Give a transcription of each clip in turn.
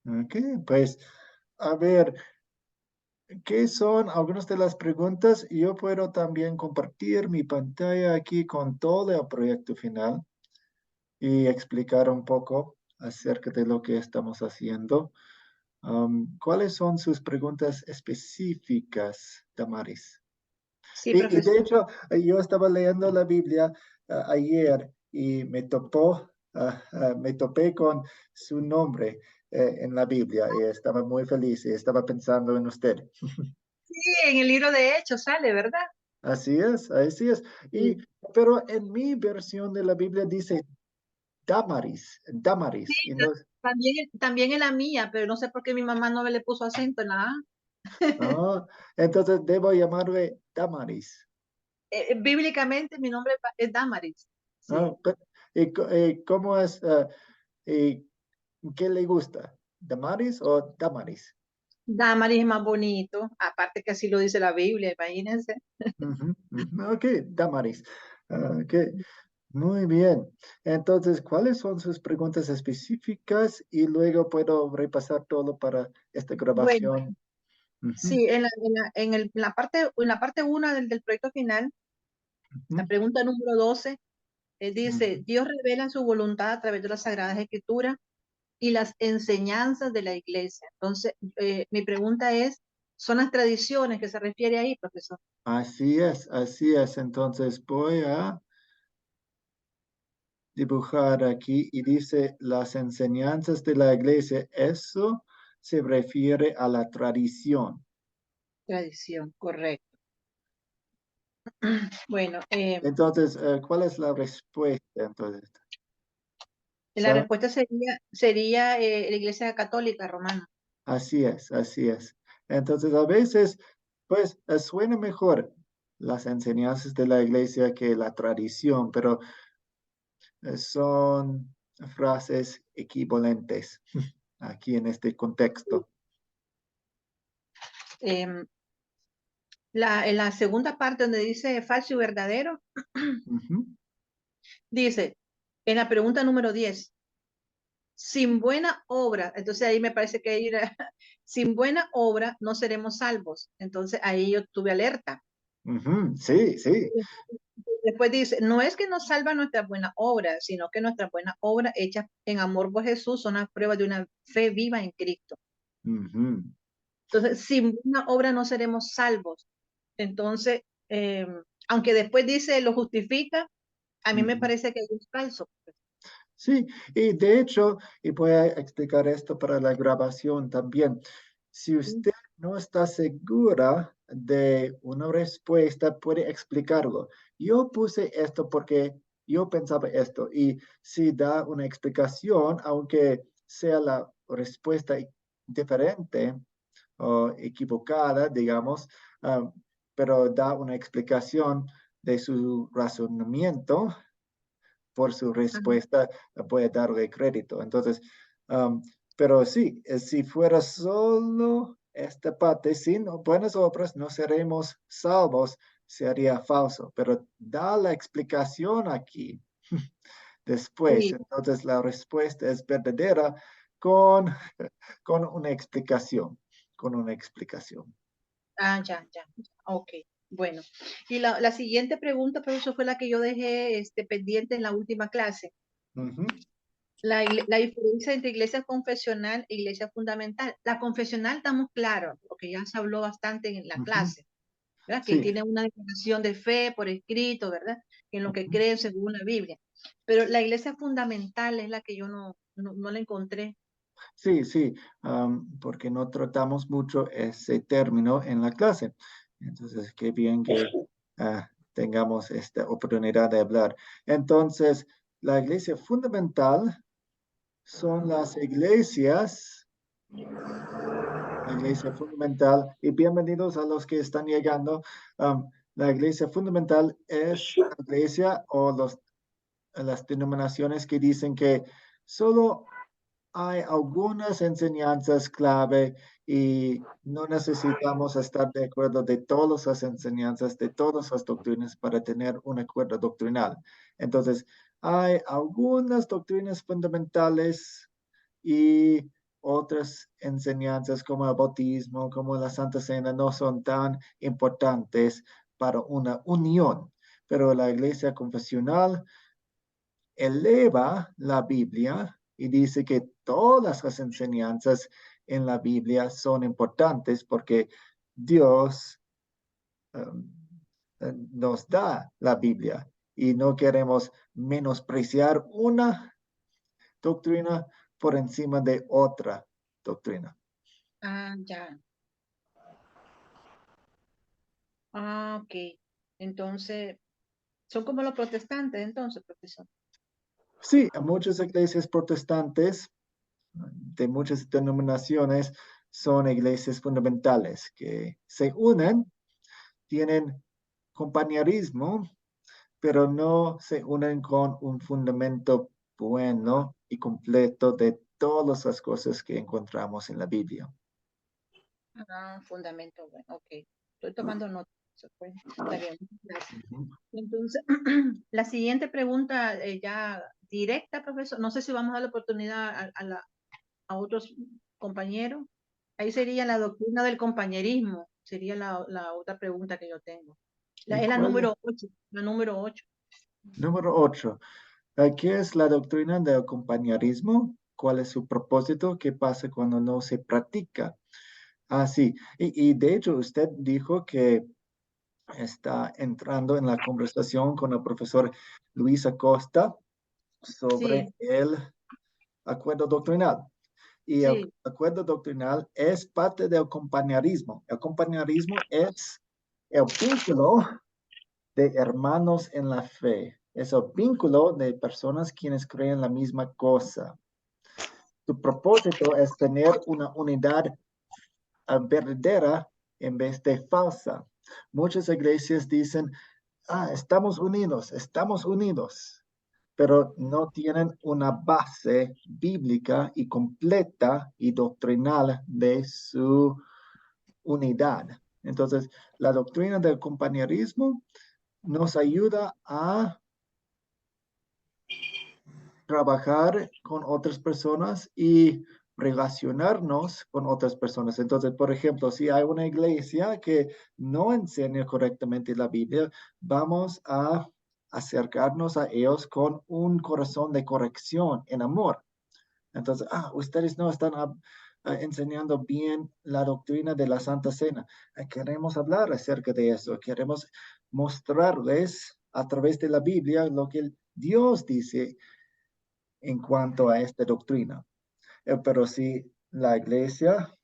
Ok, pues, a ver, ¿qué son algunas de las preguntas? Yo puedo también compartir mi pantalla aquí con todo el proyecto final y explicar un poco acerca de lo que estamos haciendo. ¿Cuáles son sus preguntas específicas, Damaris? Sí, Y de profesor. hecho, yo estaba leyendo la Biblia ayer y me topé con su nombre en la Biblia y estaba muy feliz y estaba pensando en usted. Sí, en el libro de Hechos sale, ¿verdad? Así es, así es. Y, Sí. pero en mi versión de la Biblia dice Damaris, Sí, Damaris. Y no, también en la mía, pero no sé por qué mi mamá no le puso acento en la A. ah, entonces debo llamarle Damaris. Bíblicamente mi nombre es Damaris. Ah, Sí. ¿cómo es? ¿Y qué le gusta? ¿Damaris o Damaris? Damaris es más bonito, aparte que así lo dice la Biblia, imagínense. Ujú, ujú. Ok, Damaris. Ok, muy bien. Entonces, ¿cuáles son sus preguntas específicas? Y luego puedo repasar todo para esta Bueno, grabación. Ujú, sí, en la parte 1 del proyecto final, la ujú, pregunta número 12 dice, ujú. Dios revela su voluntad a través de las Sagradas Escrituras y las enseñanzas de la iglesia. Entonces, mi pregunta es, ¿son las tradiciones que se refiere ahí, profesor? Así es, así es. Entonces voy a dibujar aquí y dice las enseñanzas de la iglesia. Eso se refiere a la tradición. Tradición, correcto. Bueno, Entonces, ¿cuál es la respuesta? Entonces, la ¿saben? respuesta sería la iglesia católica romana. Así es, así es. Entonces, a veces, pues, suena mejor las enseñanzas de la iglesia que la tradición, pero son frases equivalentes aquí en este contexto. Eh, en la segunda parte donde dice falso y verdadero, Ujú, dice, en la pregunta número 10 sin buena obra, entonces ahí me parece que ahí era, sin buena obra no seremos salvos. Entonces ahí yo tuve alerta. ujú, sí, sí. Después dice, no es que nos salva nuestra buena obra, sino que nuestra buena obra hecha en amor por Jesús son las pruebas de una fe viva en Cristo. Ujú, Entonces, sin buena obra no seremos salvos. Entonces, eh, aunque después dice, lo justifica, a mí me ujú. parece que es falso. Sí, y de hecho, y voy a explicar esto para la grabación también, si usted no está segura de una respuesta, puede explicarlo. Yo puse esto porque yo pensaba esto, y si da una explicación, aunque sea la respuesta diferente o equivocada, digamos, ah, pero da una explicación de su razonamiento por su Ajá. respuesta, puede darle crédito. Entonces, um, pero sí, si fuera solo esta parte, sin buenas obras no seremos salvos, sería falso, pero da la explicación aquí después. Sí. Entonces, la respuesta es verdadera con, con una explicación, con una explicación. Ah, ya, ya. Ok. Bueno. Y la siguiente pregunta, profesor, fue la que yo dejé pendiente en la última clase. Ujú, La diferencia entre iglesia confesional e iglesia fundamental. La confesional estamos claros, porque ya se habló bastante en la ujú. clase, ¿verdad? Que Sí. tiene una declaración de fe por escrito, ¿verdad? En lo que Ujú. creen según la Biblia. Pero la iglesia fundamental es la que yo no la encontré. Sí, sí, porque no tratamos mucho ese término en la clase. Entonces, qué bien que tengamos esta oportunidad de hablar. Entonces, la iglesia fundamental son las iglesias, la iglesia fundamental, y bienvenidos a los que están llegando. La iglesia fundamental es la iglesia o las denominaciones que dicen que solo hay algunas enseñanzas clave y no necesitamos estar de acuerdo de todas las enseñanzas, de todas las doctrinas para tener un acuerdo doctrinal. Entonces, hay algunas doctrinas fundamentales y otras enseñanzas como el bautismo, como la Santa Cena, no son tan importantes para una unión. Pero la iglesia confesional eleva la Biblia y dice que todas las enseñanzas en la Biblia son importantes porque Dios nos da la Biblia y no queremos menospreciar una doctrina por encima de otra doctrina. Ah, ya. Ah, ok. Entonces, son como los protestantes, entonces, profesor. Sí, muchas iglesias protestantes de muchas denominaciones son iglesias fundamentales que se unen, tienen compañerismo, pero no se unen con un fundamento bueno y completo de todas las cosas que encontramos en la Biblia. Ah, fundamento, bueno, ok. Estoy tomando nota. Pues, está bien, gracias. Entonces, la siguiente pregunta ya directa, profesor. No sé si vamos a dar la oportunidad a otros compañeros. Ahí sería la doctrina del compañerismo. Sería la otra pregunta que yo tengo. Es la número 8. La número 8. Número 8. ¿Qué es la doctrina del compañerismo? ¿Cuál es su propósito? ¿Qué pasa cuando no se practica? Sí. Y de hecho usted dijo que está entrando en la conversación con el profesor Luis Acosta sobre Sí, el acuerdo doctrinal. Y el sí. acuerdo doctrinal es parte del compañerismo. El compañerismo es el vínculo de hermanos en la fe. Es el vínculo de personas quienes creen la misma cosa. Su propósito es tener una unidad verdadera en vez de falsa. Muchas iglesias dicen, estamos unidos, pero no tienen una base bíblica y completa y doctrinal de su unidad. Entonces, la doctrina del compañerismo nos ayuda a trabajar con otras personas y relacionarnos con otras personas. Entonces, por ejemplo, si hay una iglesia que no enseña correctamente la Biblia, vamos a acercarnos a ellos con un corazón de corrección en amor. Entonces, ustedes no están enseñando bien la doctrina de la Santa Cena. Queremos hablar acerca de eso. Queremos mostrarles a través de la Biblia lo que Dios dice en cuanto a esta doctrina. Pero si la iglesia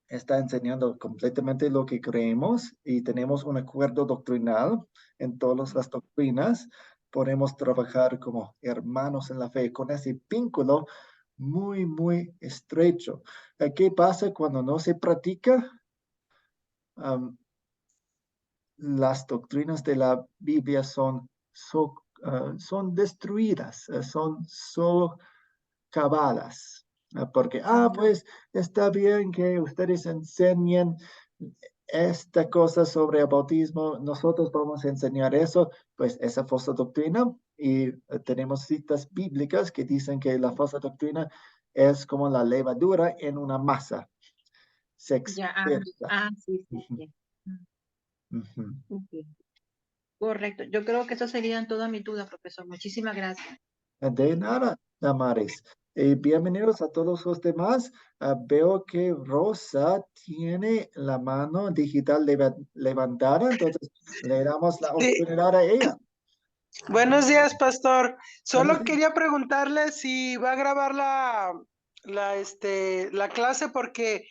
está enseñando completamente lo que creemos y tenemos un acuerdo doctrinal en todas las doctrinas, podemos trabajar como hermanos en la fe con ese vínculo muy, muy estrecho. ¿Qué pasa cuando no se practica? Las doctrinas de la Biblia son destruidas, son socavadas. Porque, pues está bien que ustedes enseñen esta cosa sobre el bautismo, nosotros vamos a enseñar eso, pues esa falsa doctrina. Y tenemos citas bíblicas que dicen que la falsa doctrina es como la levadura en una masa. Se Ya, expresa. sí, sí, Ujú, sí. ujú. Ok. Correcto. Yo creo que esas serían todas mis dudas, profesor. Muchísimas gracias. De nada, Damaris. Bienvenidos a todos los demás. Veo que Rosa tiene la mano digital levantada, entonces le damos la Sí, oportunidad a ella. buenos días, pastor. Buenos Solo días. quería preguntarle si va a grabar la clase porque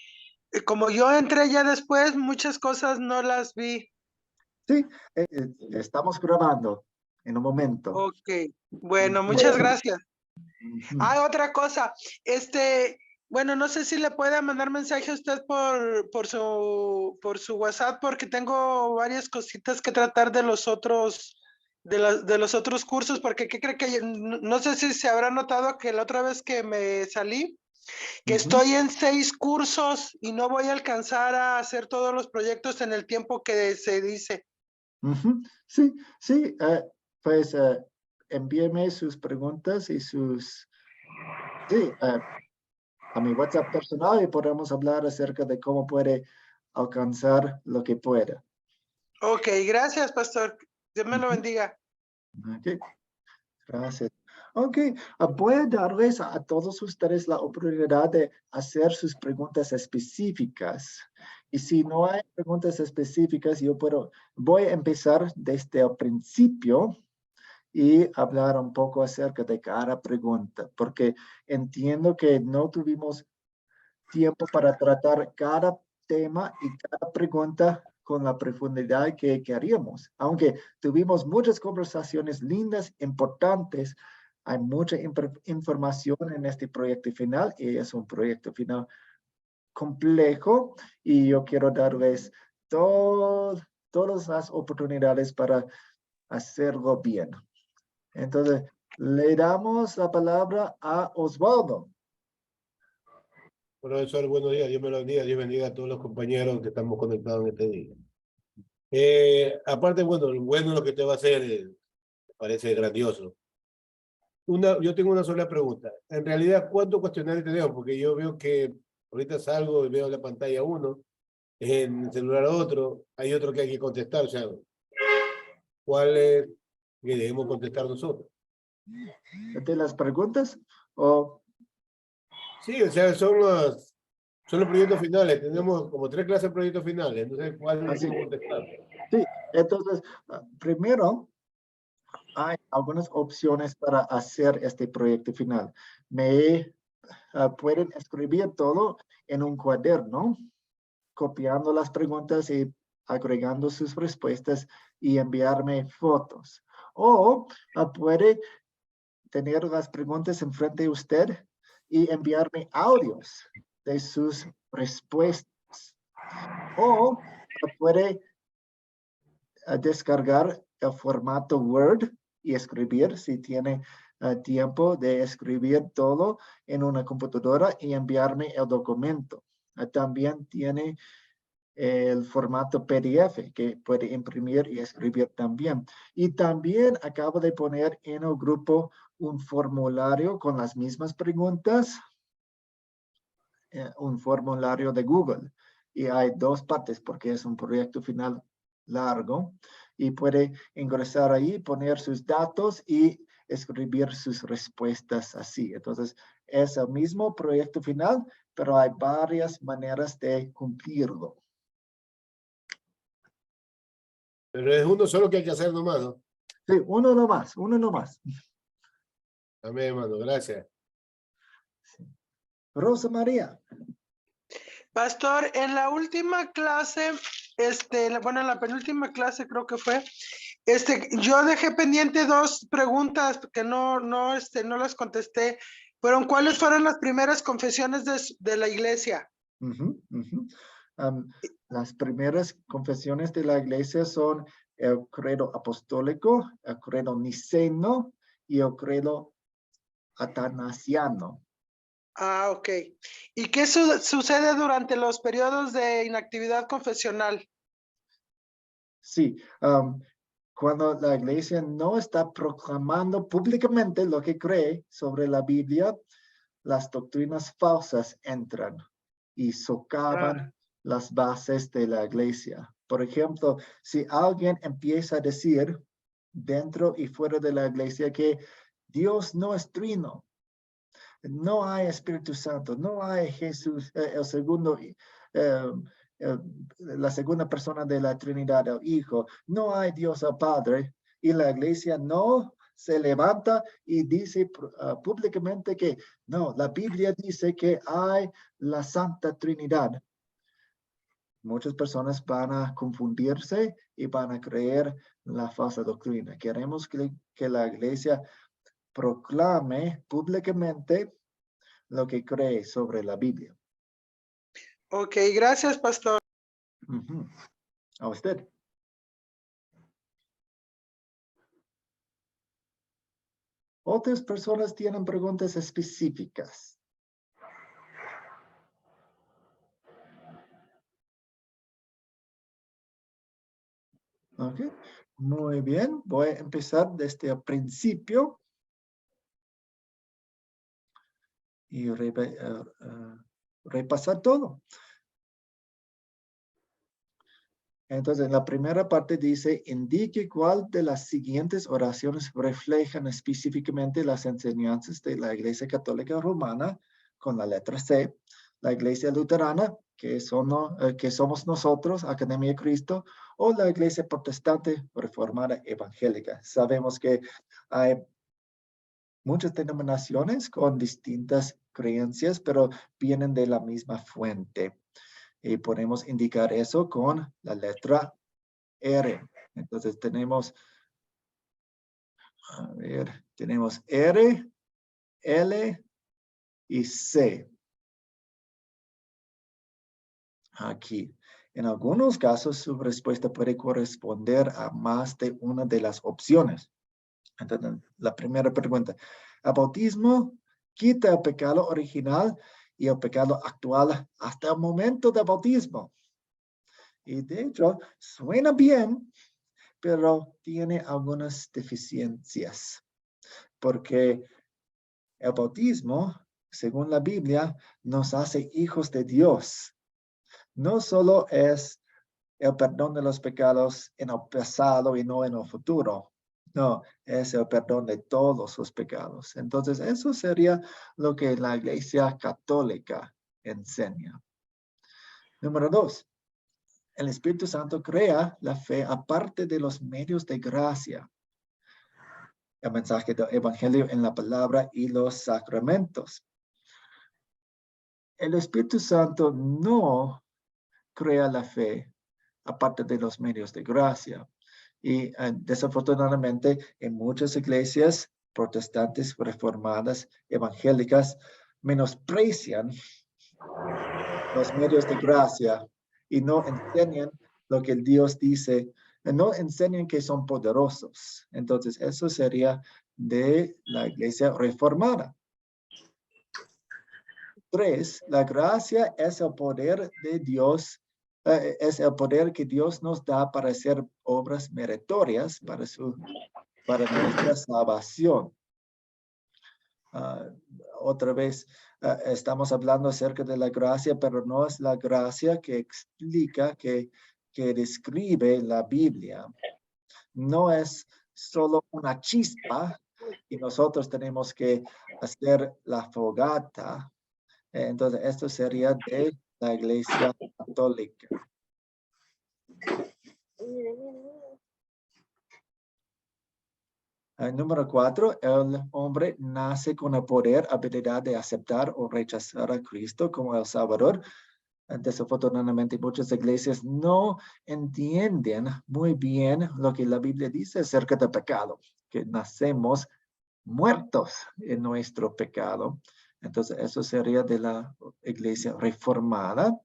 como yo entré ya después, muchas cosas no las vi. Sí, estamos grabando en un momento. Ok, bueno, muchas Ujú, gracias. ujú, Otra cosa, bueno, no sé si le puede mandar mensaje a usted por su WhatsApp porque tengo varias cositas que tratar de los otros, de los otros cursos, porque ¿qué cree que no sé si se habrá notado que la otra vez que me salí, que ujú, estoy en 6 cursos y no voy a alcanzar a hacer todos los proyectos en el tiempo que se dice. ujú. Sí, sí, pues envíeme sus preguntas y sus... Sí, a mi WhatsApp personal y podemos hablar acerca de cómo puede alcanzar lo que pueda. Ok, gracias, pastor. Dios me lo bendiga. Ok, gracias. Ok, voy a darles a todos ustedes la oportunidad de hacer sus preguntas específicas. Y si no hay preguntas específicas, voy a empezar desde el principio y hablar un poco acerca de cada pregunta, porque entiendo que no tuvimos tiempo para tratar cada tema y cada pregunta con la profundidad que queríamos. Aunque tuvimos muchas conversaciones lindas, importantes, hay mucha información en este proyecto final y es un proyecto final complejo y yo quiero darles todas las oportunidades para hacerlo bien. Entonces, le damos la palabra a Osvaldo. Profesor, buenos días, Dios me lo bendiga, Dios bendiga a todos los compañeros que estamos conectados en este día. Aparte, bueno, lo que te va a hacer me parece grandioso. Yo tengo una sola pregunta. En realidad, ¿cuántos cuestionarios tenemos? Porque yo veo que ahorita salgo y veo en la pantalla uno, en el celular otro, hay otro que hay que contestar, o sea, ¿cuál es que debemos contestar nosotros? ¿De las preguntas? ¿O Sí, o sea, son los proyectos finales. Tenemos como 3 clases de proyectos finales. Entonces, ¿cuál debemos contestar? Sí, entonces, primero, hay algunas opciones para hacer este proyecto final. Pueden escribir todo en un cuaderno, copiando las preguntas y agregando sus respuestas y enviarme fotos. O puede tener las preguntas enfrente de usted y enviarme audios de sus respuestas. O puede descargar el formato Word y escribir si tiene tiempo de escribir todo en una computadora y enviarme el documento. También tiene el formato PDF que puede imprimir y escribir también. Y también acabo de poner en el grupo un formulario con las mismas preguntas, un formulario de Google. Y hay 2 partes porque es un proyecto final largo y puede ingresar ahí, poner sus datos y escribir sus respuestas así. Entonces, es el mismo proyecto final, pero hay varias maneras de cumplirlo. Pero es uno solo que hay que hacer nomás, ¿no? Sí, uno nomás. Amén, hermano, gracias. Sí. Rosa María. Pastor, en la última clase, bueno, en la penúltima clase creo que fue, yo dejé pendiente 2 preguntas que no las contesté. ¿Cuáles fueron las primeras confesiones de la iglesia? Las primeras confesiones de la iglesia son el credo apostólico, el credo niceno y el credo atanasiano. Ah, ok. ¿Y qué sucede durante los periodos de inactividad confesional? Sí, cuando la iglesia no está proclamando públicamente lo que cree sobre la Biblia, las doctrinas falsas entran y socavan las bases de la iglesia. Por ejemplo, si alguien empieza a decir dentro y fuera de la iglesia que Dios no es trino, no hay Espíritu Santo, no hay Jesús, la segunda persona de la Trinidad, el Hijo, no hay Dios el Padre, y la iglesia no se levanta y dice públicamente que no, la Biblia dice que hay la Santa Trinidad. Muchas personas van a confundirse y van a creer la falsa doctrina. Queremos que la iglesia proclame públicamente lo que cree sobre la Biblia. Ok, gracias, pastor. A usted. Otras personas tienen preguntas específicas. Ok, muy bien. Voy a empezar desde el principio. y repasar todo. Entonces, la primera parte dice, indique cuál de las siguientes oraciones reflejan específicamente las enseñanzas de la Iglesia Católica Romana, con la letra C, la Iglesia Luterana, que somos nosotros, Academia de Cristo, o la Iglesia Protestante Reformada Evangélica. Sabemos que hay muchas denominaciones con distintas creencias, pero vienen de la misma fuente. Y podemos indicar eso con la letra R. Entonces tenemos, tenemos R, L y C. Aquí. En algunos casos, su respuesta puede corresponder a más de una de las opciones. Entonces, la primera pregunta. ¿El bautismo quita el pecado original y el pecado actual hasta el momento del bautismo? Y de hecho, suena bien, pero tiene algunas deficiencias. Porque el bautismo, según la Biblia, nos hace hijos de Dios. No solo es el perdón de los pecados en el pasado y no en el futuro. No, es el perdón de todos los pecados. Entonces, eso sería lo que la Iglesia Católica enseña. Número 2. El Espíritu Santo crea la fe aparte de los medios de gracia. El mensaje del Evangelio en la palabra y los sacramentos. El Espíritu Santo no crea la fe aparte de los medios de gracia. Y desafortunadamente en muchas iglesias protestantes, reformadas, evangélicas, menosprecian los medios de gracia y no enseñan lo que el Dios dice, no enseñan que son poderosos. Entonces, eso sería de la iglesia reformada. 3, la gracia es el poder de Dios, es el poder que Dios nos da para hacer obras meritorias para nuestra salvación. Otra vez, estamos hablando acerca de la gracia, pero no es la gracia que explica, que describe la Biblia. No es solo una chispa y nosotros tenemos que hacer la fogata. Entonces, esto sería de la Iglesia Católica. Número 4, el hombre nace con el poder, habilidad de aceptar o rechazar a Cristo como el Salvador. Desafortunadamente, muchas iglesias no entienden muy bien lo que la Biblia dice acerca del pecado, que nacemos muertos en nuestro pecado. Entonces, eso sería de la iglesia reformada.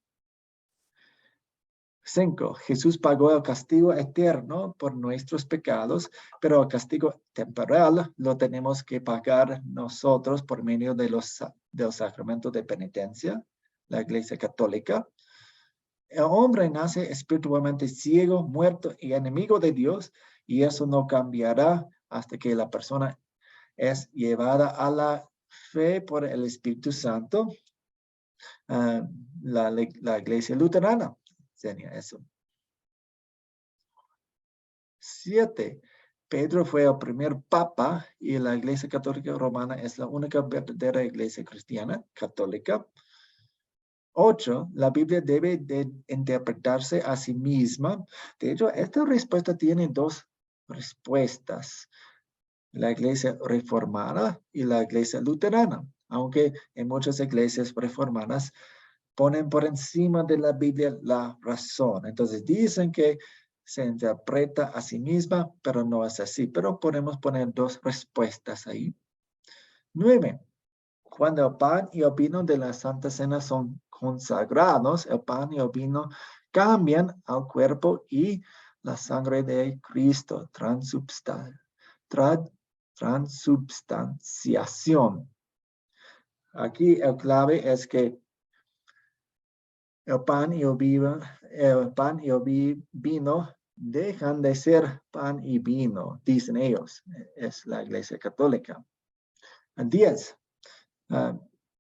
5. Jesús pagó el castigo eterno por nuestros pecados, pero el castigo temporal lo tenemos que pagar nosotros por medio de del sacramento de penitencia, la Iglesia Católica. El hombre nace espiritualmente ciego, muerto y enemigo de Dios, y eso no cambiará hasta que la persona es llevada a la fe por el Espíritu Santo. La Iglesia Luterana enseña eso. 7. Pedro fue el primer papa y la Iglesia Católica Romana es la única verdadera iglesia cristiana católica. 8. La Biblia debe de interpretarse a sí misma. De hecho, esta respuesta tiene dos respuestas. La Iglesia Reformada y la Iglesia Luterana. Aunque en muchas iglesias reformadas ponen por encima de la Biblia la razón. Entonces dicen que se interpreta a sí misma, pero no es así. Pero podemos poner dos respuestas ahí. 9. Cuando el pan y el vino de la Santa Cena son consagrados, el pan y el vino cambian al cuerpo y la sangre de Cristo, transubstanciación. Aquí el clave es que el pan y el vino dejan de ser pan y vino, dicen ellos. Es la Iglesia Católica. 10.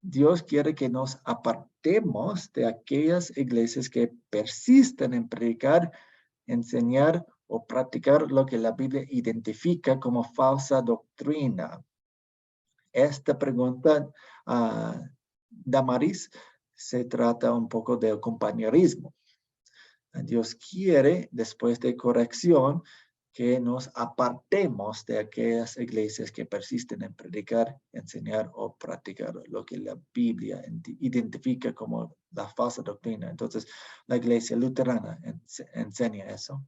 Dios quiere que nos apartemos de aquellas iglesias que persisten en predicar, enseñar o practicar lo que la Biblia identifica como falsa doctrina. Esta pregunta, Damaris, se trata un poco de compañerismo. Dios quiere, después de corrección, que nos apartemos de aquellas iglesias que persisten en predicar, enseñar o practicar lo que la Biblia identifica como la falsa doctrina. Entonces, la iglesia luterana enseña eso.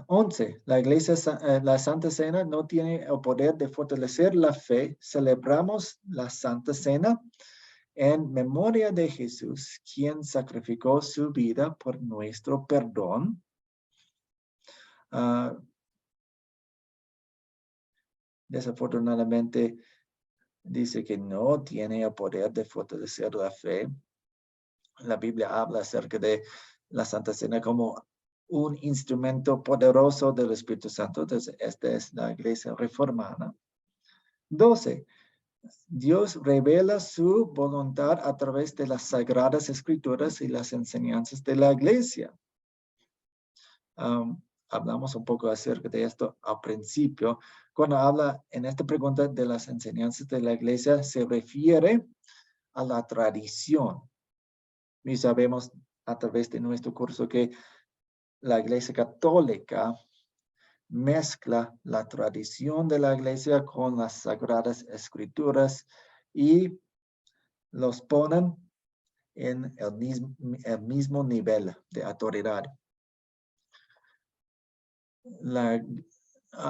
11. La Santa Cena no tiene el poder de fortalecer la fe. Celebramos la Santa Cena en memoria de Jesús, quien sacrificó su vida por nuestro perdón. Desafortunadamente, dice que no tiene el poder de fortalecer la fe. La Biblia habla acerca de la Santa Cena como un instrumento poderoso del Espíritu Santo. Entonces, esta es la iglesia reformada. 12. Dios revela su voluntad a través de las Sagradas Escrituras y las enseñanzas de la iglesia. Hablamos un poco acerca de esto al principio. Cuando habla en esta pregunta de las enseñanzas de la iglesia, se refiere a la tradición. Y sabemos a través de nuestro curso que la iglesia católica mezcla la tradición de la iglesia con las sagradas escrituras y los ponen en el mismo nivel de autoridad.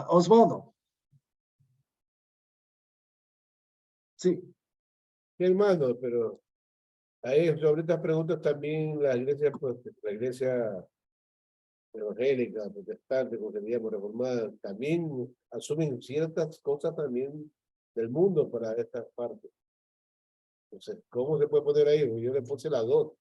Osvaldo. Sí. Sí, hermano, pero ahí sobre estas preguntas también la iglesia evangélica, protestante, como diríamos, reformada, también asumen ciertas cosas también del mundo para esta parte. Entonces, ¿cómo se puede poner ahí? Yo le puse las dos.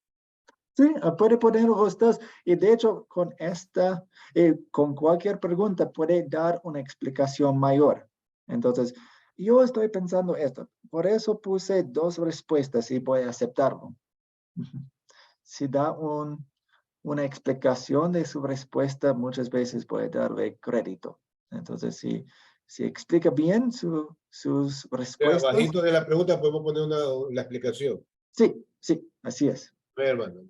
Sí, puede poner los dos. Y de hecho, con cualquier pregunta puede dar una explicación mayor. Entonces, yo estoy pensando esto. Por eso puse dos respuestas y voy a aceptarlo. Si da una explicación de su respuesta, muchas veces puede darle crédito. Entonces, si explica bien sus respuestas. Abajito de la pregunta podemos poner la explicación. Sí, así es. Hermano.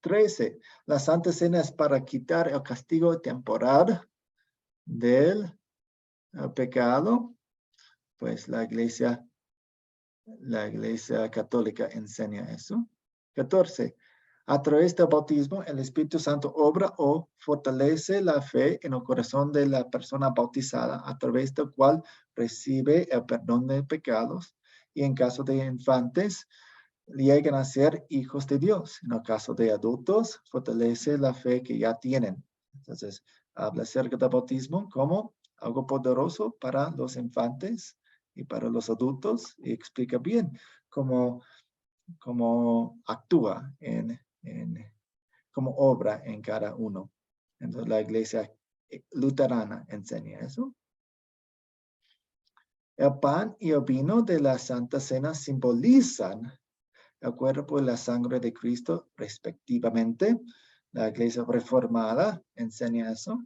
13. La Santa Cena es para quitar el castigo temporal del pecado. Pues la iglesia católica enseña eso. 14. A través del bautismo, el Espíritu Santo obra o fortalece la fe en el corazón de la persona bautizada, a través del cual recibe el perdón de pecados. Y en caso de infantes, llegan a ser hijos de Dios. En el caso de adultos, fortalece la fe que ya tienen. Entonces, habla acerca del bautismo como algo poderoso para los infantes y para los adultos, y explica bien cómo actúa como obra en cada uno. Entonces, la iglesia luterana enseña eso. El pan y el vino de la Santa Cena simbolizan el cuerpo y la sangre de Cristo, respectivamente. La iglesia reformada enseña eso.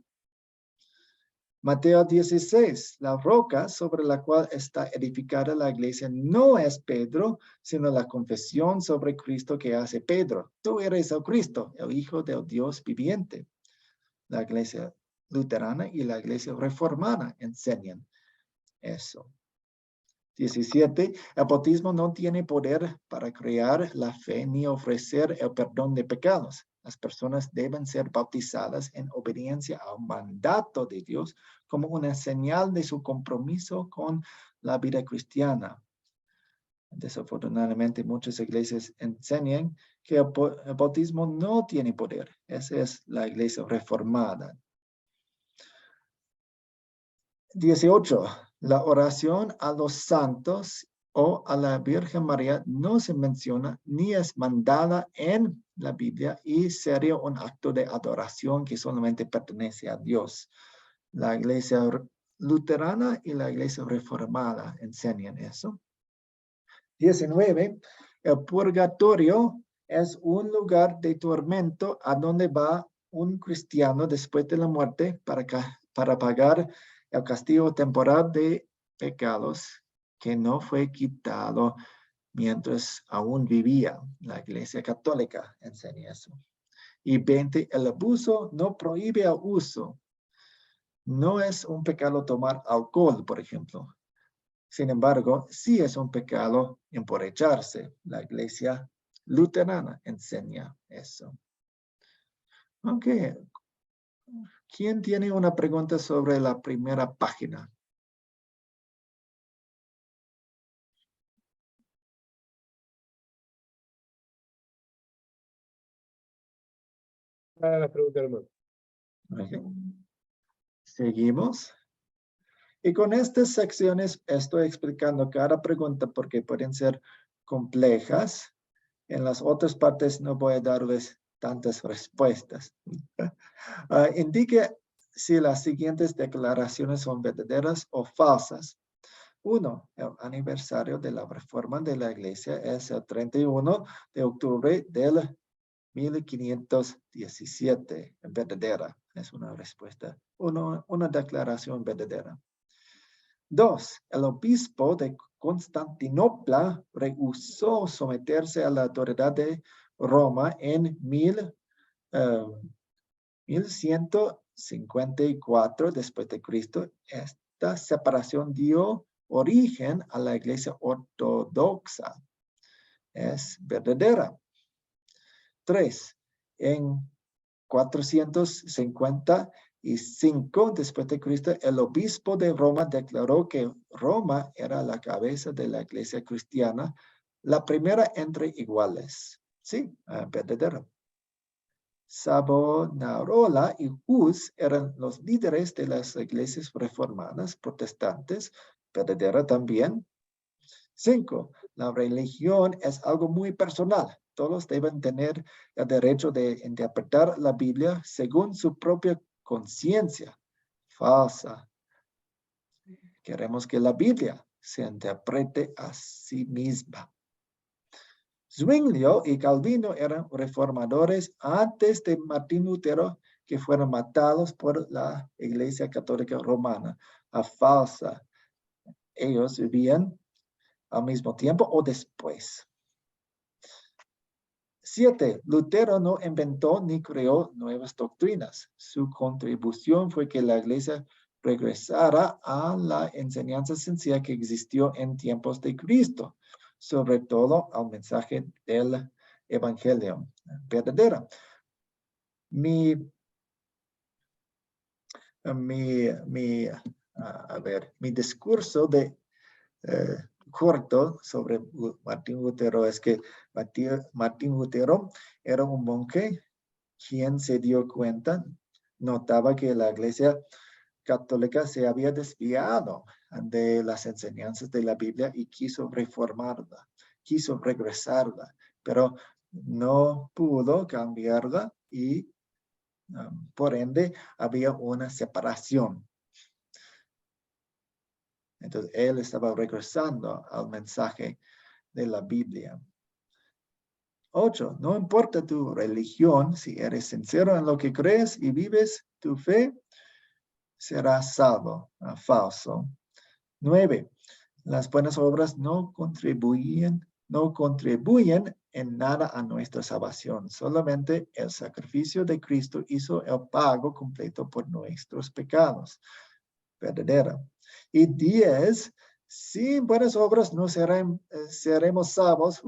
Mateo 16, la roca sobre la cual está edificada la iglesia no es Pedro, sino la confesión sobre Cristo que hace Pedro. Tú eres el Cristo, el Hijo del Dios viviente. La iglesia luterana y la iglesia reformada enseñan eso. 17. El bautismo no tiene poder para crear la fe ni ofrecer el perdón de pecados. Las personas deben ser bautizadas en obediencia al mandato de Dios como una señal de su compromiso con la vida cristiana. Desafortunadamente, muchas iglesias enseñan que el bautismo no tiene poder. Esa es la iglesia reformada. 18. La oración a los santos o a la Virgen María no se menciona ni es mandada en la Biblia y sería un acto de adoración que solamente pertenece a Dios. La iglesia luterana y la iglesia reformada enseñan eso. 19. El purgatorio es un lugar de tormento a donde va un cristiano después de la muerte para pagar el castigo temporal de pecados que no fue quitado mientras aún vivía. La Iglesia Católica enseña eso. Y 20. El abuso no prohíbe el uso. No es un pecado tomar alcohol, por ejemplo. Sin embargo, sí es un pecado emborracharse. La Iglesia Luterana enseña eso. Ok. ¿Quién tiene una pregunta sobre la primera página? La pregunta, hermano. Okay. Seguimos. Y con estas secciones estoy explicando cada pregunta porque pueden ser complejas. En las otras partes no voy a darles tantas respuestas. Indique si las siguientes declaraciones son verdaderas o falsas. 1. El aniversario de la reforma de la iglesia es el 31 de octubre del 1517. Verdadera. Es una respuesta. Una declaración verdadera. 2. El obispo de Constantinopla rehusó someterse a la autoridad de Roma en 1154 después de Cristo. Esta separación dio origen a la iglesia ortodoxa. Es verdadera. 3. En 455 después de Cristo, el obispo de Roma declaró que Roma era la cabeza de la iglesia cristiana, la primera entre iguales. Sí, verdadero. Savonarola y Hus eran los líderes de las iglesias reformadas protestantes, verdadera también. 5. La religión es algo muy personal. Todos deben tener el derecho de interpretar la Biblia según su propia conciencia. Falsa. Queremos que la Biblia se interprete a sí misma. Zwinglio y Calvino eran reformadores antes de Martín Lutero, que fueron matados por la Iglesia Católica Romana. A falsa. Ellos vivían al mismo tiempo o después. 7. Lutero no inventó ni creó nuevas doctrinas. Su contribución fue que la iglesia regresara a la enseñanza sencilla que existió en tiempos de Cristo, sobre todo al mensaje del evangelio verdadero. Mi discurso de corto sobre Martín Lutero es que Martín Lutero era un monje quien se dio cuenta, notaba que la iglesia católica se había desviado de las enseñanzas de la Biblia y quiso reformarla, quiso regresarla, pero no pudo cambiarla y por ende había una separación. Entonces, él estaba regresando al mensaje de la Biblia. 8. No importa tu religión, si eres sincero en lo que crees y vives tu fe, serás salvo. Falso. 9. Las buenas obras no contribuyen en nada a nuestra salvación. Solamente el sacrificio de Cristo hizo el pago completo por nuestros pecados. Verdadera. Y 10, sin buenas obras no seremos salvos.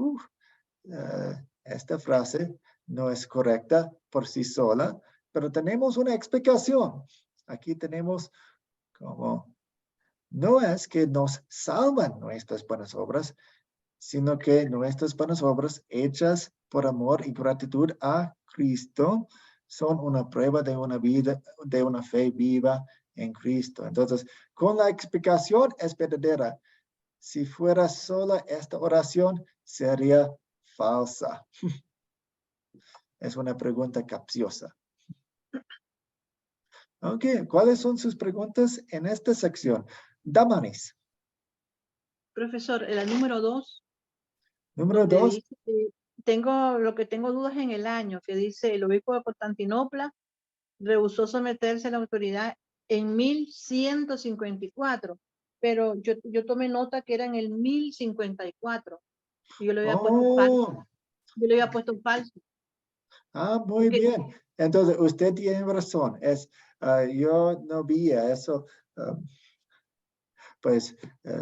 Esta frase no es correcta por sí sola, pero tenemos una explicación. Aquí tenemos como, no es que nos salvan nuestras buenas obras, sino que nuestras buenas obras hechas por amor y gratitud a Cristo son una prueba de una vida, de una fe viva en Cristo. Entonces, con la explicación es verdadera. Si fuera sola esta oración, sería falsa. Es una pregunta capciosa. Ok, ¿cuáles son sus preguntas en esta sección? Damaris. Profesor, el número 2, Número donde 2. dice que tengo dudas en el año, que dice el obispo de Constantinopla rehusó someterse a la autoridad en 1154, pero yo tomé nota que era en el 1054 y yo le había puesto falso. Yo le había puesto falso. Muy Porque bien. Entonces, usted tiene razón. Yo no vi eso. Pues,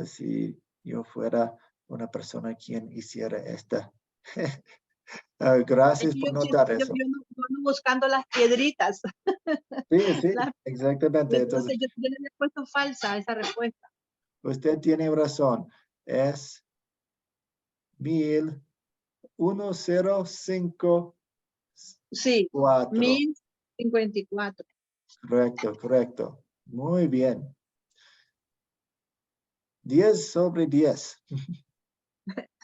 si yo fuera una persona quien hiciera esta. Gracias por notar eso. yo ando buscando las piedritas. Sí, sí, exactamente. Entonces Entonces, yo le había puesto falsa esa respuesta. usted tiene razón. Es 1054. Sí, 1054. Correcto, correcto. Muy bien. 10 sobre 10.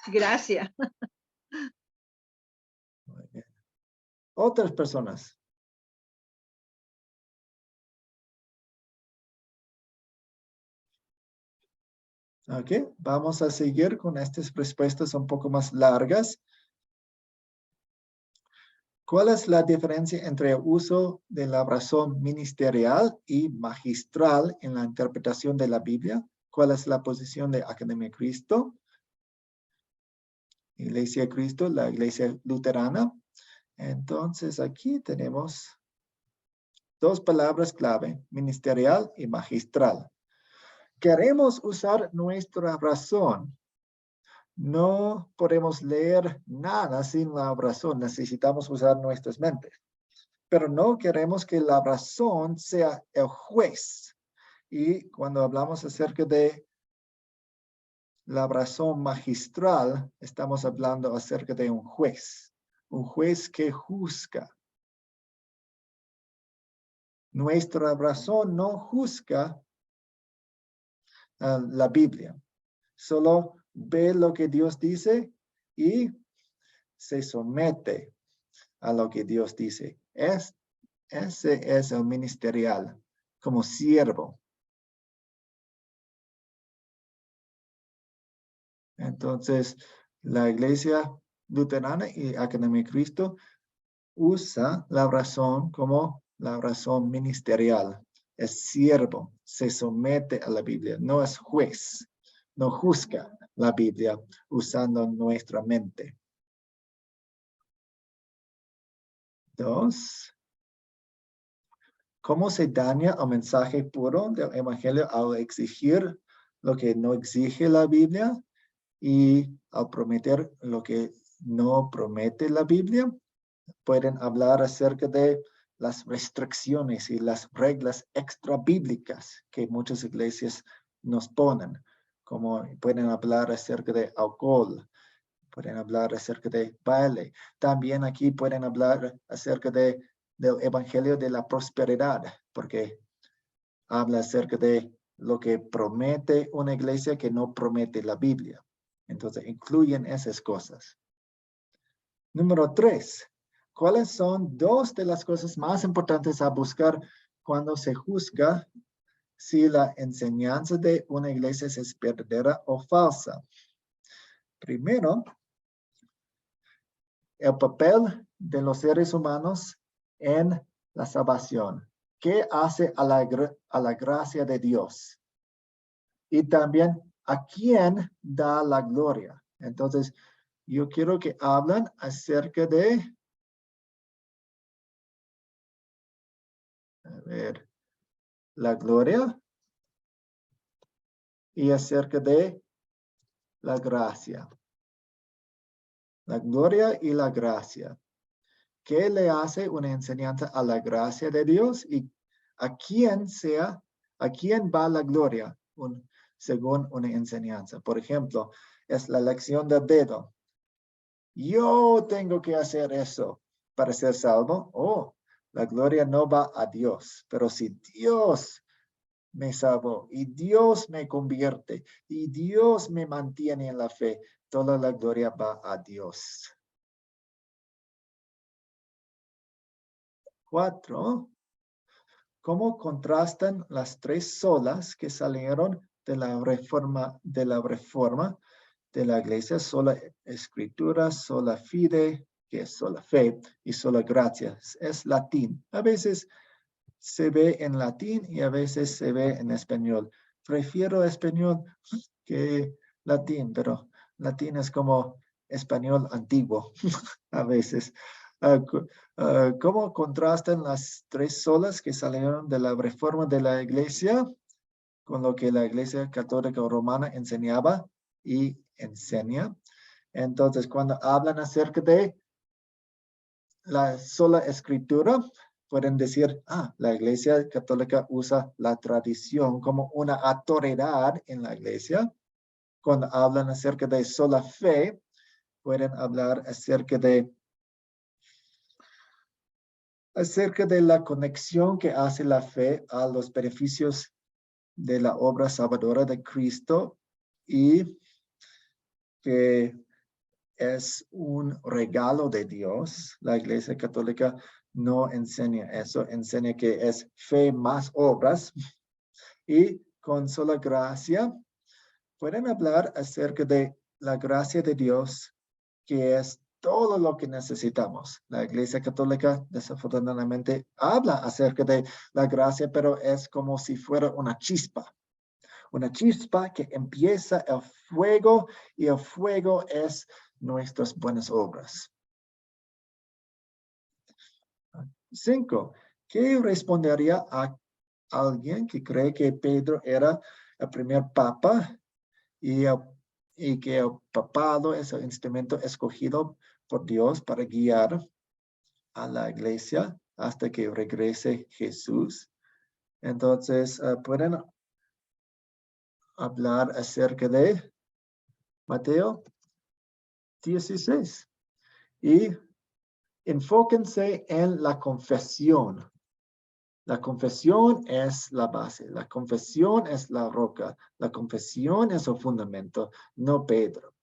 Gracias. Muy bien. Otras personas. Ok, vamos a seguir con estas respuestas un poco más largas. ¿Cuál es la diferencia entre el uso de la razón ministerial y magistral en la interpretación de la Biblia? ¿Cuál es la posición de Academia Cristo? Iglesia de Cristo, la Iglesia Luterana. Entonces aquí tenemos dos palabras clave, ministerial y magistral. Queremos usar nuestra razón. No podemos leer nada sin la razón. Necesitamos usar nuestras mentes. Pero no queremos que la razón sea el juez. Y cuando hablamos acerca de la razón magistral, estamos hablando acerca de un juez que juzga. Nuestra razón no juzga la Biblia. Solo ve lo que Dios dice y se somete a lo que Dios dice. Ese es el ministerial, como siervo. Entonces, la Iglesia Luterana y Academia de Cristo usa la razón como la razón ministerial. Es siervo, se somete a la Biblia, no es juez, no juzga la Biblia usando nuestra mente. 2. ¿Cómo se daña el mensaje puro del Evangelio al exigir lo que no exige la Biblia y al prometer lo que no promete la Biblia? Pueden hablar acerca de las restricciones y las reglas extra bíblicas que muchas iglesias nos ponen, como pueden hablar acerca de alcohol, pueden hablar acerca de baile. También aquí pueden hablar acerca del evangelio de la prosperidad, porque habla acerca de lo que promete una iglesia que no promete la Biblia. Entonces, incluyen esas cosas. Número 3. ¿Cuáles son dos de las cosas más importantes a buscar cuando se juzga si la enseñanza de una iglesia es verdadera o falsa? Primero, el papel de los seres humanos en la salvación. ¿Qué hace a la gracia de Dios? Y también, ¿a quién da la gloria? Entonces, yo quiero que hablen acerca de, la gloria y acerca de la gracia. La gloria y la gracia. ¿Qué le hace una enseñanza a la gracia de Dios? ¿Y a quién va la gloria según una enseñanza? Por ejemplo, es la lección del dedo. Yo tengo que hacer eso para ser salvo. La gloria no va a Dios. Pero si Dios me salvó y Dios me convierte y Dios me mantiene en la fe, toda la gloria va a Dios. 4. ¿Cómo contrastan las tres solas que salieron de la reforma de la iglesia? Sola escritura, sola fide, que es sola fe, y sola gracia? Es latín. A veces se ve en latín y a veces se ve en español. Prefiero español que latín, pero latín es como español antiguo a veces. ¿Cómo contrastan las tres solas que salieron de la reforma de la iglesia con lo que la iglesia católica romana enseñaba y enseña? Entonces, cuando hablan acerca de la sola escritura, pueden decir, la iglesia católica usa la tradición como una autoridad en la iglesia. Cuando hablan acerca de sola fe, pueden hablar acerca de la conexión que hace la fe a los beneficios de la obra salvadora de Cristo y que es un regalo de Dios. La Iglesia Católica no enseña eso, enseña que es fe más obras. Y con sola gracia, pueden hablar acerca de la gracia de Dios, que es todo lo que necesitamos. La Iglesia Católica desafortunadamente habla acerca de la gracia, pero es como si fuera una chispa que empieza el fuego y el fuego es nuestras buenas obras. 5. ¿Qué respondería a alguien que cree que Pedro era el primer papa y que el papado es el instrumento escogido por Dios para guiar a la iglesia hasta que regrese Jesús? Entonces, pueden hablar acerca de Mateo 16 y enfóquense en la confesión. La confesión es la base, la confesión es la roca, la confesión es el fundamento, no Pedro.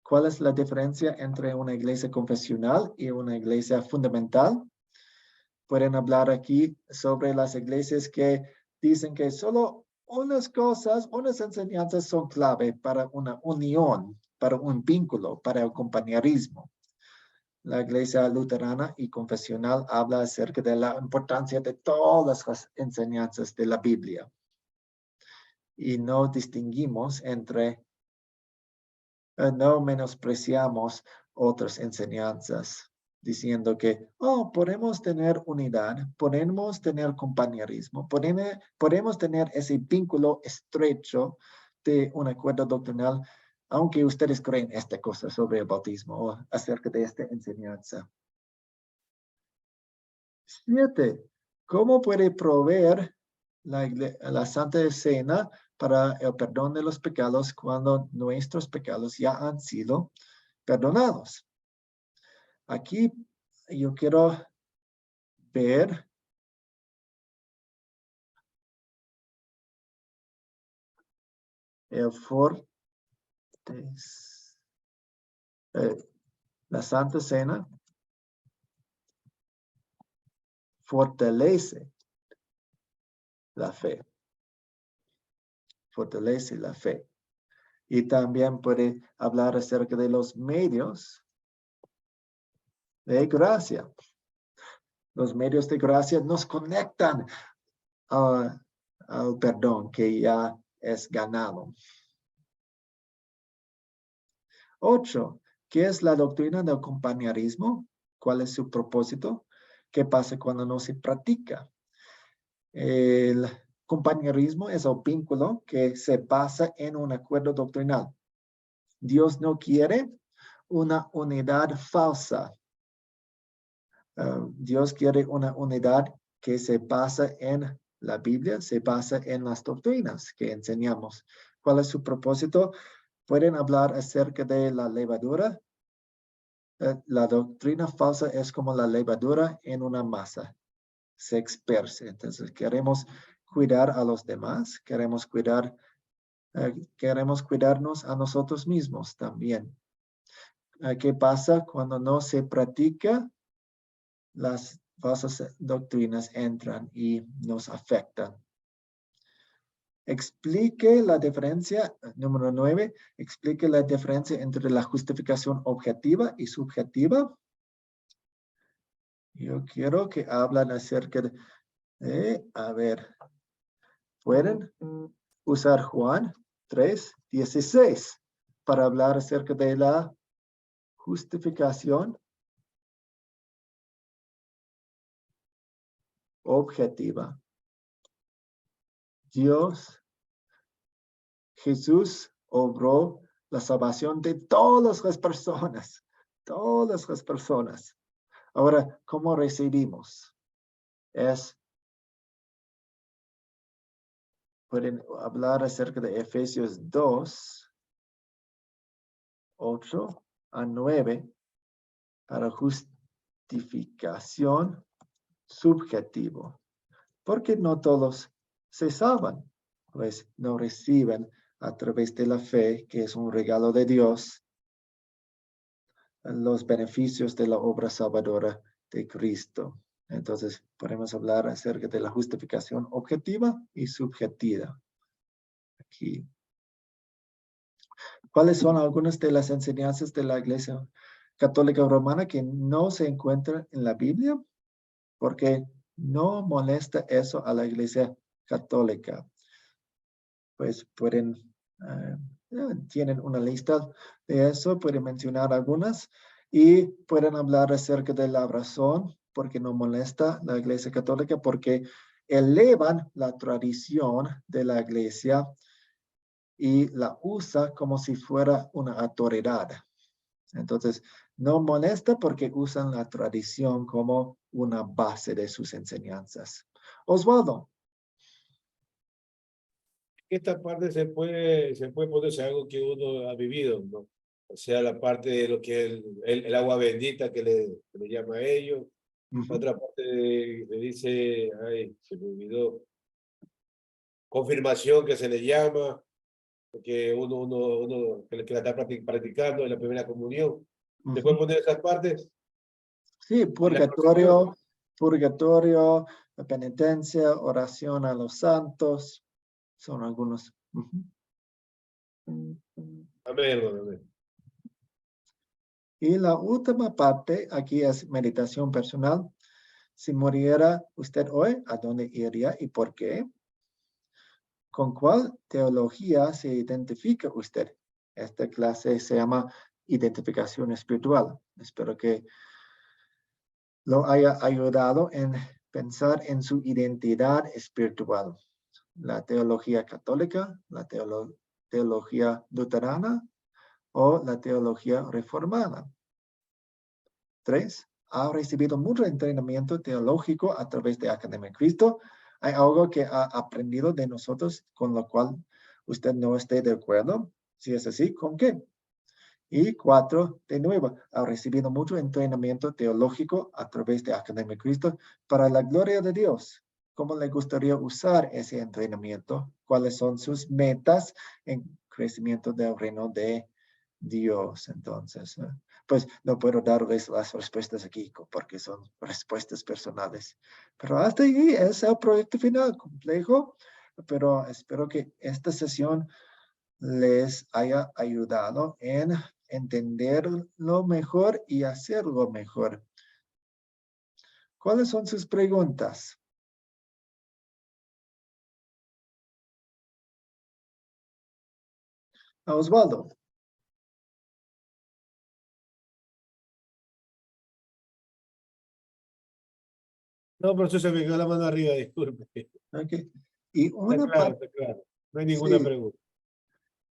¿Cuál es la diferencia entre una iglesia confesional y una iglesia fundamental? Pueden hablar aquí sobre las iglesias que dicen que solo unas enseñanzas son clave para una unión, para un vínculo, para el compañerismo. La iglesia luterana y confesional habla acerca de la importancia de todas las enseñanzas de la Biblia. Y no distinguimos no menospreciamos otras enseñanzas, diciendo que, podemos tener unidad, podemos tener compañerismo, podemos tener ese vínculo estrecho de un acuerdo doctrinal, aunque ustedes creen esta cosa sobre el bautismo o acerca de esta enseñanza. 7. ¿Cómo puede proveer la Santa Cena para el perdón de los pecados cuando nuestros pecados ya han sido perdonados? Aquí yo quiero ver la Santa Cena fortalece la fe. Fortalece la fe. Y también puede hablar acerca de los medios de gracia. Los medios de gracia nos conectan al perdón que ya es ganado. 8. ¿Qué es la doctrina del compañerismo? ¿Cuál es su propósito? ¿Qué pasa cuando no se practica? El compañerismo es el vínculo que se basa en un acuerdo doctrinal. Dios no quiere una unidad falsa. Dios quiere una unidad que se basa en la Biblia, se basa en las doctrinas que enseñamos. ¿Cuál es su propósito? Pueden hablar acerca de la levadura. La doctrina falsa es como la levadura en una masa. Se esparce. Entonces queremos cuidar a los demás, queremos cuidarnos a nosotros mismos también. ¿Qué pasa cuando no se practica? Las falsas doctrinas entran y nos afectan. Explique la diferencia, número 9, explique la diferencia entre la justificación objetiva y subjetiva. Yo quiero que hablen acerca de, a ver, pueden usar Juan 3:16 para hablar acerca de la justificación objetiva. Jesús obró la salvación de todas las personas, todas las personas. Ahora, ¿cómo recibimos? Pueden hablar acerca de Efesios 2:8-9 para justificación subjetivo. Porque no todos se salvan, pues no reciben a través de la fe, que es un regalo de Dios, los beneficios de la obra salvadora de Cristo. Entonces, podemos hablar acerca de la justificación objetiva y subjetiva. Aquí. ¿Cuáles son algunas de las enseñanzas de la Iglesia Católica Romana que no se encuentran en la Biblia? Porque no molesta eso a la Iglesia Católica. Pues pueden, tienen una lista de eso, pueden mencionar algunas y pueden hablar acerca de la razón porque no molesta la Iglesia Católica, porque elevan la tradición de la Iglesia y la usa como si fuera una autoridad. Entonces, no molesta porque usan la tradición como una base de sus enseñanzas. Osvaldo. Esta parte se puede ponerse algo que uno ha vivido, ¿no? O sea, la parte de lo que es el agua bendita que le llama a ellos. Otra parte le dice, ay, se me olvidó, confirmación que se le llama, que uno que la está practicando en la primera comunión. ¿Se pueden poner esas partes? Sí, purgatorio, la penitencia, oración a los santos, son algunos. Amén. Y la última parte, aquí es meditación personal. Si muriera usted hoy, ¿a dónde iría y por qué? ¿Con cuál teología se identifica usted? Esta clase se llama identificación espiritual. Espero que lo haya ayudado en pensar en su identidad espiritual. La teología católica, la teología luterana o la teología reformada. 3. Ha recibido mucho entrenamiento teológico a través de Academia Cristo. ¿Hay algo que ha aprendido de nosotros con lo cual usted no esté de acuerdo? Si es así, ¿con qué? Y 4, de nuevo, ha recibido mucho entrenamiento teológico a través de Academia Cristo para la gloria de Dios. ¿Cómo le gustaría usar ese entrenamiento? ¿Cuáles son sus metas en crecimiento del reino de Dios? Entonces, pues no puedo darles las respuestas aquí porque son respuestas personales. Pero hasta ahí es el proyecto final, complejo, pero espero que esta sesión les haya ayudado en entenderlo mejor y hacerlo mejor. ¿Cuáles son sus preguntas? Osvaldo. No, pero eso se me quedó la mano arriba, disculpe. Okay. Y una está claro. No hay ninguna pregunta.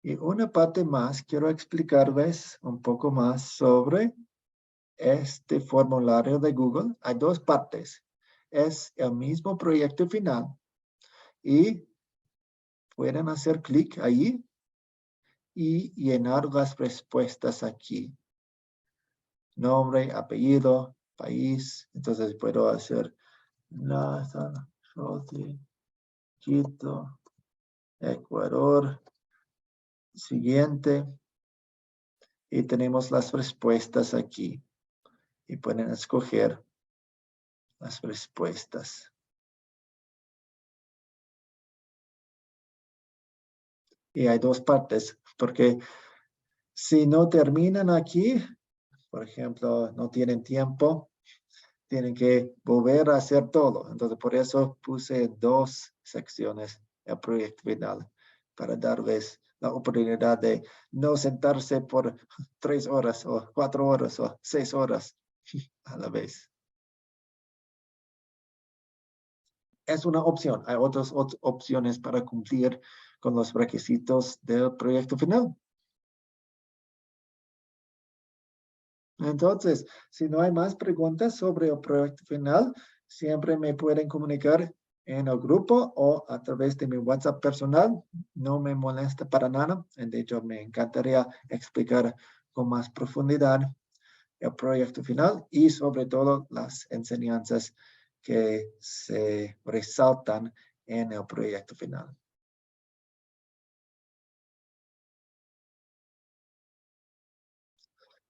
Y una parte más, quiero explicarles un poco más sobre este formulario de Google. Hay dos partes. Es el mismo proyecto final y pueden hacer clic ahí y llenar las respuestas aquí. Nombre, apellido, país. Entonces puedo hacer Quito, Ecuador. Siguiente. y tenemos las respuestas aquí. Y pueden escoger las respuestas. Y hay dos partes, porque si no terminan aquí, por ejemplo, no tienen tiempo, tienen que volver a hacer todo. Entonces, por eso puse 2 secciones el proyecto final, para darles la oportunidad de no sentarse por 3 horas o 4 horas o 6 horas a la vez. Es una opción. Hay otras opciones para cumplir con los requisitos del proyecto final. Entonces, si no hay más preguntas sobre el proyecto final, siempre me pueden comunicar en el grupo o a través de mi WhatsApp personal. No me molesta para nada. De hecho, me encantaría explicar con más profundidad el proyecto final y sobre todo las enseñanzas que se resaltan en el proyecto final.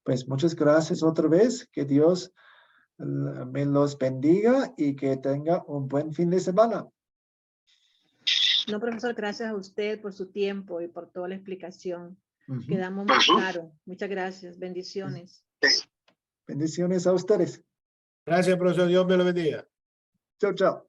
Pues muchas gracias otra vez. Que Dios me los bendiga y que tenga un buen fin de semana. No, profesor, gracias a usted por su tiempo y por toda la explicación. Ujú. Quedamos muy claros. Muchas gracias. Bendiciones. Bendiciones a ustedes. Gracias, profesor. Dios me lo bendiga. Chao, chao.